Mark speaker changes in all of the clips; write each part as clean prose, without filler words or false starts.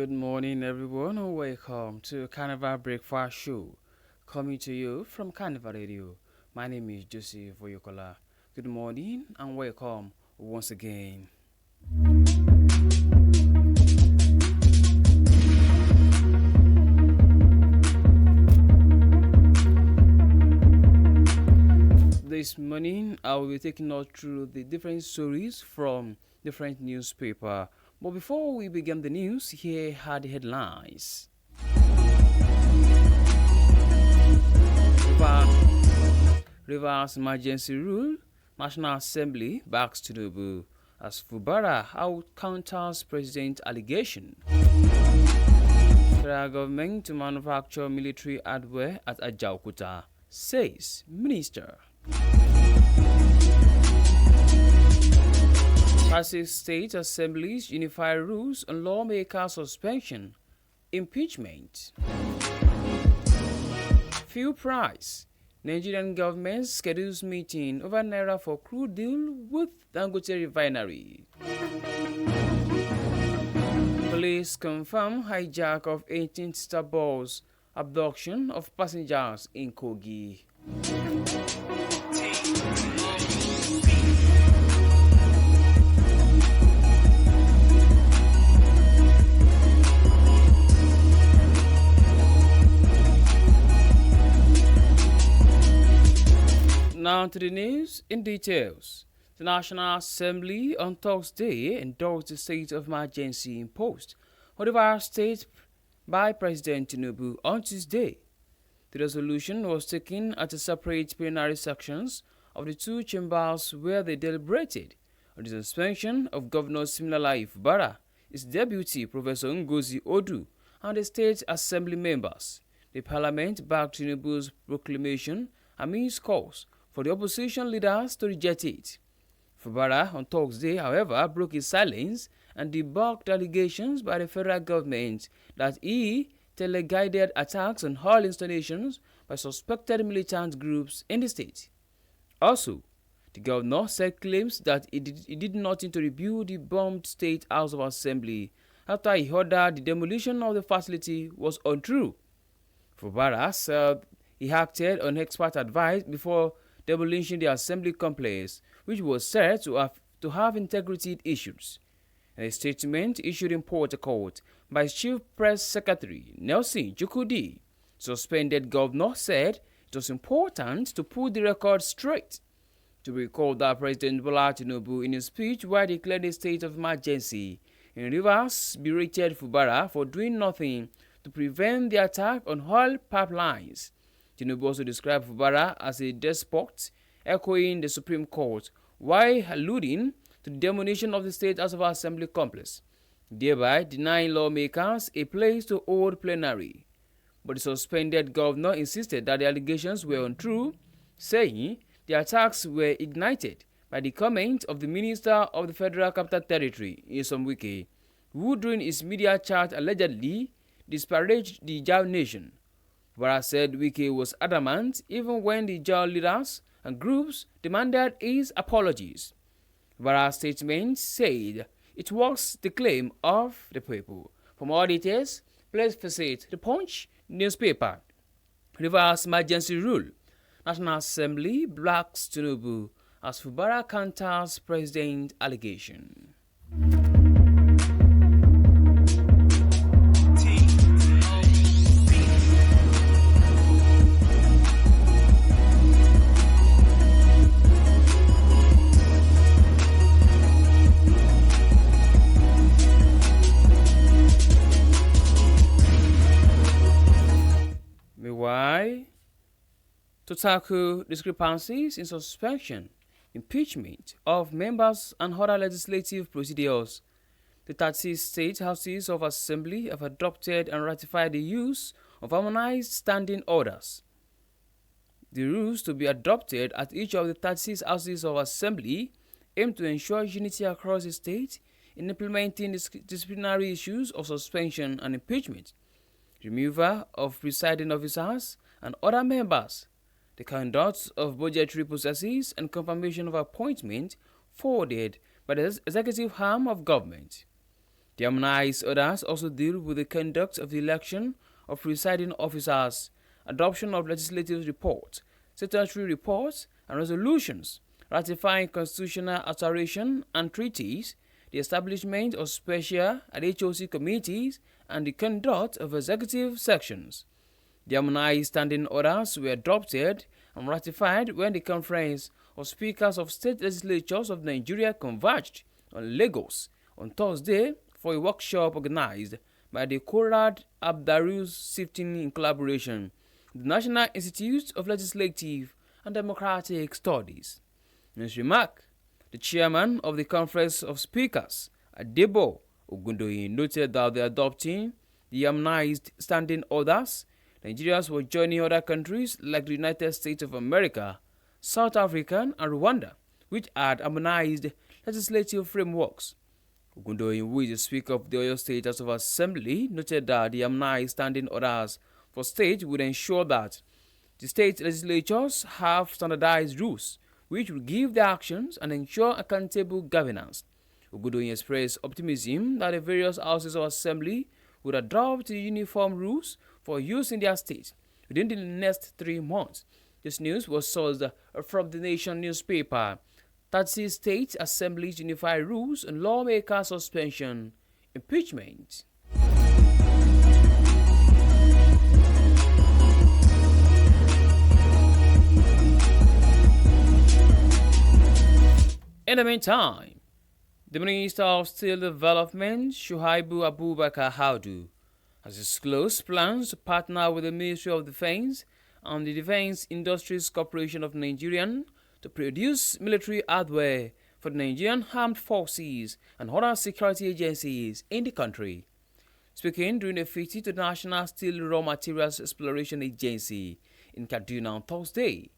Speaker 1: Good morning, everyone, and welcome to Carnival Breakfast Show, coming to you from Carnival Radio. My name is Joseph Oyokola. Good morning and welcome once again. This morning, I will be taking us through the different stories from different newspapers. But before we begin the news, here are the headlines. Rivers emergency rule, National Assembly backs Tinubu as Fubara out counters president allegation. Federal government to manufacture military hardware at Ajaokuta, says Minister. Passive state assemblies unify rules on lawmaker suspension, impeachment. Fuel price. Nigerian government schedules meeting over Naira for crude deal with Dangote refinery. Police confirm hijack of 18 star balls, abduction of passengers in Kogi. Now to the news in details. The National Assembly on Thursday endorsed the state of emergency imposed on Oyo State by President Tinubu on Tuesday. The resolution was taken at a separate plenary sections of the two chambers where they deliberated on the suspension of Governor Siminalayi Fubara, his deputy Professor Ngozi Odu, and the state assembly members. The parliament backed Tinubu's proclamation amidst calls for the opposition leaders to reject it. Fubara on Thursday, however, broke his silence and debunked allegations by the federal government that he teleguided attacks on all installations by suspected militant groups in the state. Also, the governor said claims that he did nothing to rebuild the bombed State House of Assembly after he ordered the demolition of the facility was untrue. Fubara said he acted on expert advice before demolishing the assembly complex, which was said to have integrity issues. In a statement issued in Port Harcourt by Chief Press Secretary Nelson Jukudi, suspended governor said it was important to put the record straight. To recall that President Bola Tinubu, in his speech while declaring a state of emergency in Rivers, berated Fubara for doing nothing to prevent the attack on oil pipelines. Tinubu also described Fubara as a despot, echoing the Supreme Court, while alluding to the demolition of the State House of Assembly complex, thereby denying lawmakers a place to hold plenary. But the suspended governor insisted that the allegations were untrue, saying the attacks were ignited by the comment of the Minister of the Federal Capital Territory, Nyesom Wike, who during his media chat allegedly disparaged the Jaw nation. Fubara said Wike was adamant even when the Jaw leaders and groups demanded his apologies. Fubara's statement said it was the claim of the people. For more details, please visit the Punch newspaper. Rivers emergency rule. National Assembly backs Tinubu as Fubara counters president allegation. Meanwhile, to tackle discrepancies in suspension, impeachment of members and other legislative procedures, the 30 state houses of assembly have adopted and ratified the use of harmonized standing orders. The rules to be adopted at each of the 36 houses of assembly aim to ensure unity across the state in implementing disciplinary issues of suspension and impeachment, removal of presiding officers and other members, the conduct of budgetary processes and confirmation of appointment forwarded by the executive arm of government. The harmonized orders also deal with the conduct of the election of presiding officers, adoption of legislative reports, statutory reports, and resolutions, ratifying constitutional alteration and treaties, the establishment of special and HOC committees, and the conduct of executive sections. The harmonized standing orders were adopted and ratified when the Conference of Speakers of State Legislatures of Nigeria converged on Lagos on Thursday for a workshop organized by the Conrad Abdarus Sifting in collaboration with the National Institute of Legislative and Democratic Studies. In his remark, the chairman of the Conference of Speakers, Adebo Ogundoyin, noted that the adopting the harmonized standing orders, Nigerians were joining other countries like the United States of America, South Africa, and Rwanda, which had harmonized legislative frameworks. Ogundoyin, who is the Speaker of the Oyo State House of Assembly, noted that the harmonized standing orders for states would ensure that the state legislatures have standardized rules which will give their actions and ensure accountable governance. Ogundoyin expressed optimism that the various houses of assembly would adopt the uniform rules for use in their state within the next 3 months. This news was sourced from the Nation newspaper. 30 state assemblies unify rules on lawmaker suspension, impeachment. In the meantime, the Minister of Steel Development, Shuaibu Abubakar Haudu, has disclosed plans to partner with the Ministry of Defense and the Defense Industries Corporation of Nigeria to produce military hardware for the Nigerian Armed Forces and other security agencies in the country. Speaking during a visit to the National Steel Raw Materials Exploration Agency in Kaduna on Thursday,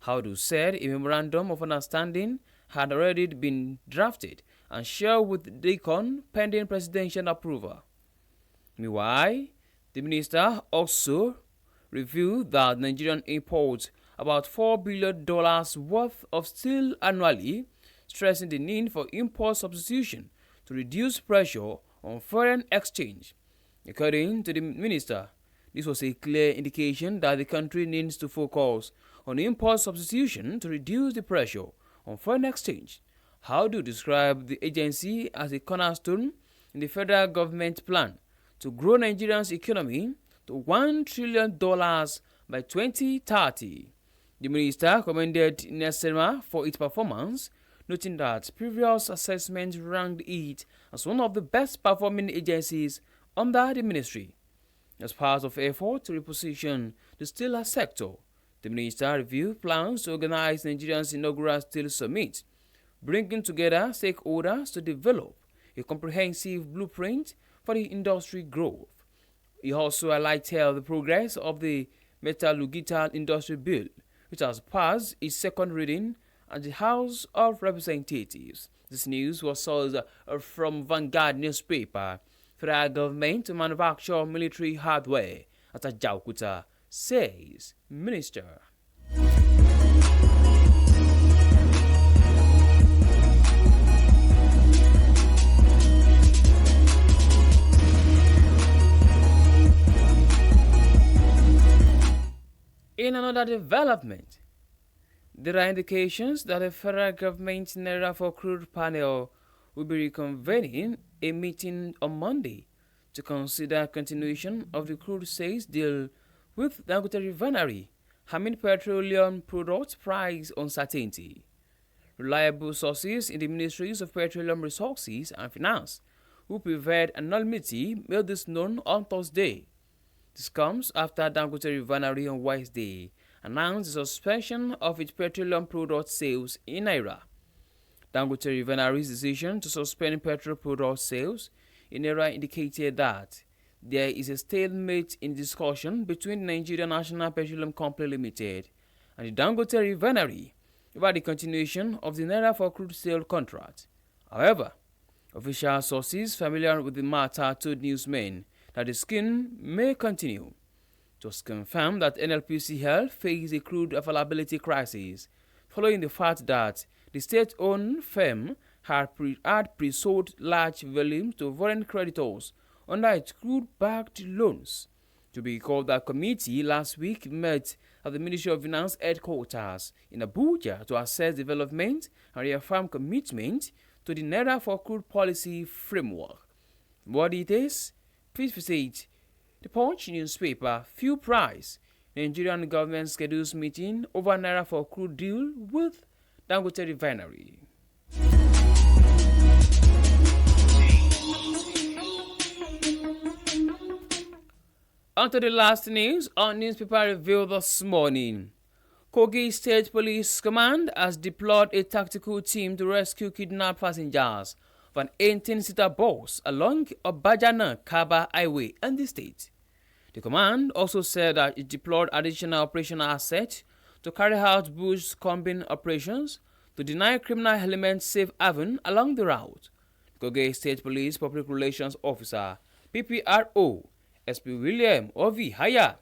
Speaker 1: Haudu said a memorandum of understanding had already been drafted and shared with DACON pending presidential approval. Meanwhile, the minister also revealed that Nigerian imports about $4 billion worth of steel annually, stressing the need for import substitution to reduce pressure on foreign exchange. According to the minister, this was a clear indication that the country needs to focus on import substitution to reduce the pressure on foreign exchange. How do you describe the agency as a cornerstone in the federal government plan to grow Nigeria's economy to $1 trillion by 2030? The minister commended Nesema for its performance, noting that previous assessments ranked it as one of the best performing agencies under the ministry. As part of effort to reposition the steel sector, the minister reviewed plans to organize Nigeria's inaugural steel summit, bringing together stakeholders to develop a comprehensive blueprint for the industry growth. He also highlighted the progress of the Metallurgical Industry Bill, which has passed its second reading at the House of Representatives. This news was sourced from Vanguard newspaper. Federal government to manufacture military hardware at Ajaokuta, says Minister. In another development, there are indications that the federal government Naira for Crude panel will be reconvening a meeting on Monday to consider continuation of the crude sales deal with Dangote Refinery, amid petroleum product price uncertainty. Reliable sources in the Ministries of Petroleum Resources and Finance, who prevailed anonymity, made this known on Thursday. This comes after Dangote Refinery on Wednesday announced the suspension of its petroleum product sales in Naira. Dangote Refinery's decision to suspend petrol product sales in Naira indicated that there is a stalemate in discussion between the Nigerian National Petroleum Company Limited and the Dangote Refinery about the continuation of the Naira for crude sale contract. However, official sources familiar with the matter told newsmen that the scheme may continue. It was confirmed that NLPCL faced a crude availability crisis following the fact that the state-owned firm had pre-sold large volumes to foreign creditors under its crude-backed loans. To be called, the committee last week met at the Ministry of Finance headquarters in Abuja to assess development and reaffirm commitment to the Naira for Crude policy framework. What it is? Please visit the Punch newspaper. Fuel price. Nigerian government schedules meeting over Naira for Crude deal with Dangote refinery. On to the last news on newspaper review this morning. Kogi State Police Command has deployed a tactical team to rescue kidnapped passengers of an 18-seater bus along Obajana-Kaba Highway in the state. The command also said that it deployed additional operational assets to carry out bush combing operations to deny criminal elements safe haven along the route. Kogi State Police Public Relations Officer, PPRO, SP William Ovi Haya,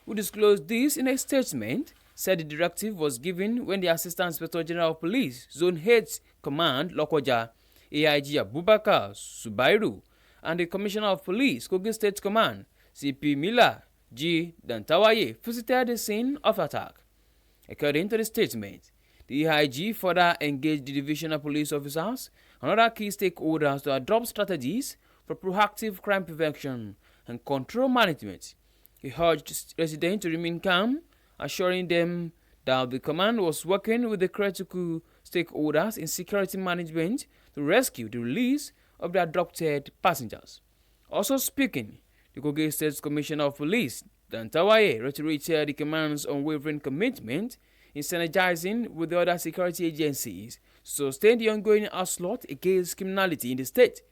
Speaker 1: who disclosed this in a statement, said the directive was given when the Assistant Inspector General of Police, Zone 8 Command, Lokoja, AIG Abubakar Subairu, and the Commissioner of Police, Kogi State Command, CP Mila G. Dantawaye, visited the scene of attack. According to the statement, the AIG further engaged the divisional police officers and other key stakeholders to adopt strategies for proactive crime prevention and control management. He urged residents to remain calm, assuring them that the command was working with the critical stakeholders in security management to rescue the release of the abducted passengers. Also speaking, the Kogi State Commissioner of Police, Dantawaye, reiterated the command's unwavering commitment in synergizing with the other security agencies to sustain the ongoing onslaught against criminality in the state.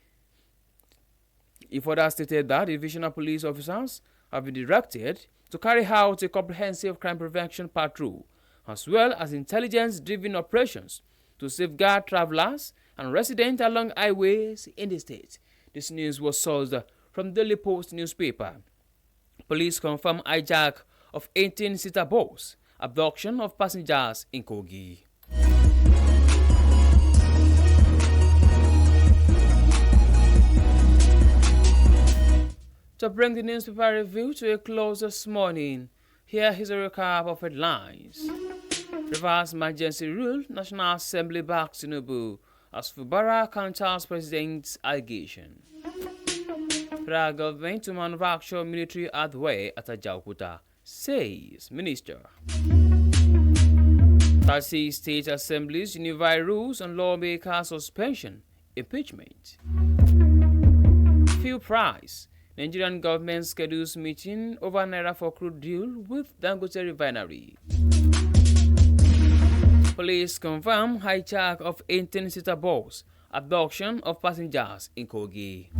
Speaker 1: He further stated that divisional police officers have been directed to carry out a comprehensive crime prevention patrol, as well as intelligence-driven operations to safeguard travelers and residents along highways in the state. This news was sourced from Daily Post newspaper. Police confirm hijack of 18-seater bus, abduction of passengers in Kogi. To bring the newspaper review to a close this morning, here is a recap of headlines. Reverse emergency rule, National Assembly backs Tinubu as Fubara counters president's allegation. Federal government to manufacture military hardware at Ajaokuta, says Minister. 30 state assemblies unify rules on lawmaker suspension, impeachment. Fuel price. Nigerian government schedules meeting over Naira for crude deal with Dangote refinery. Police confirm hijack of 18-seater bus, abduction of passengers in Kogi.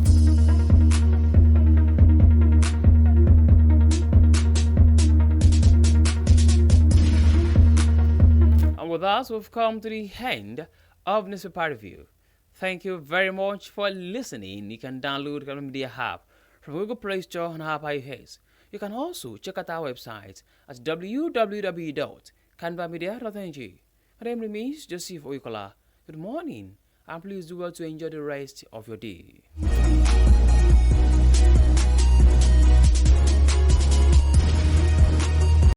Speaker 1: And with that, we've come to the end of newspaper review. Thank you very much for listening. You can download Carnival Media app from Google Play Store and App iOS. You can also check out our website at www.carnivalmedia.ng. My name remains Joseph Oyukola. Good morning, and please do well to enjoy the rest of your day.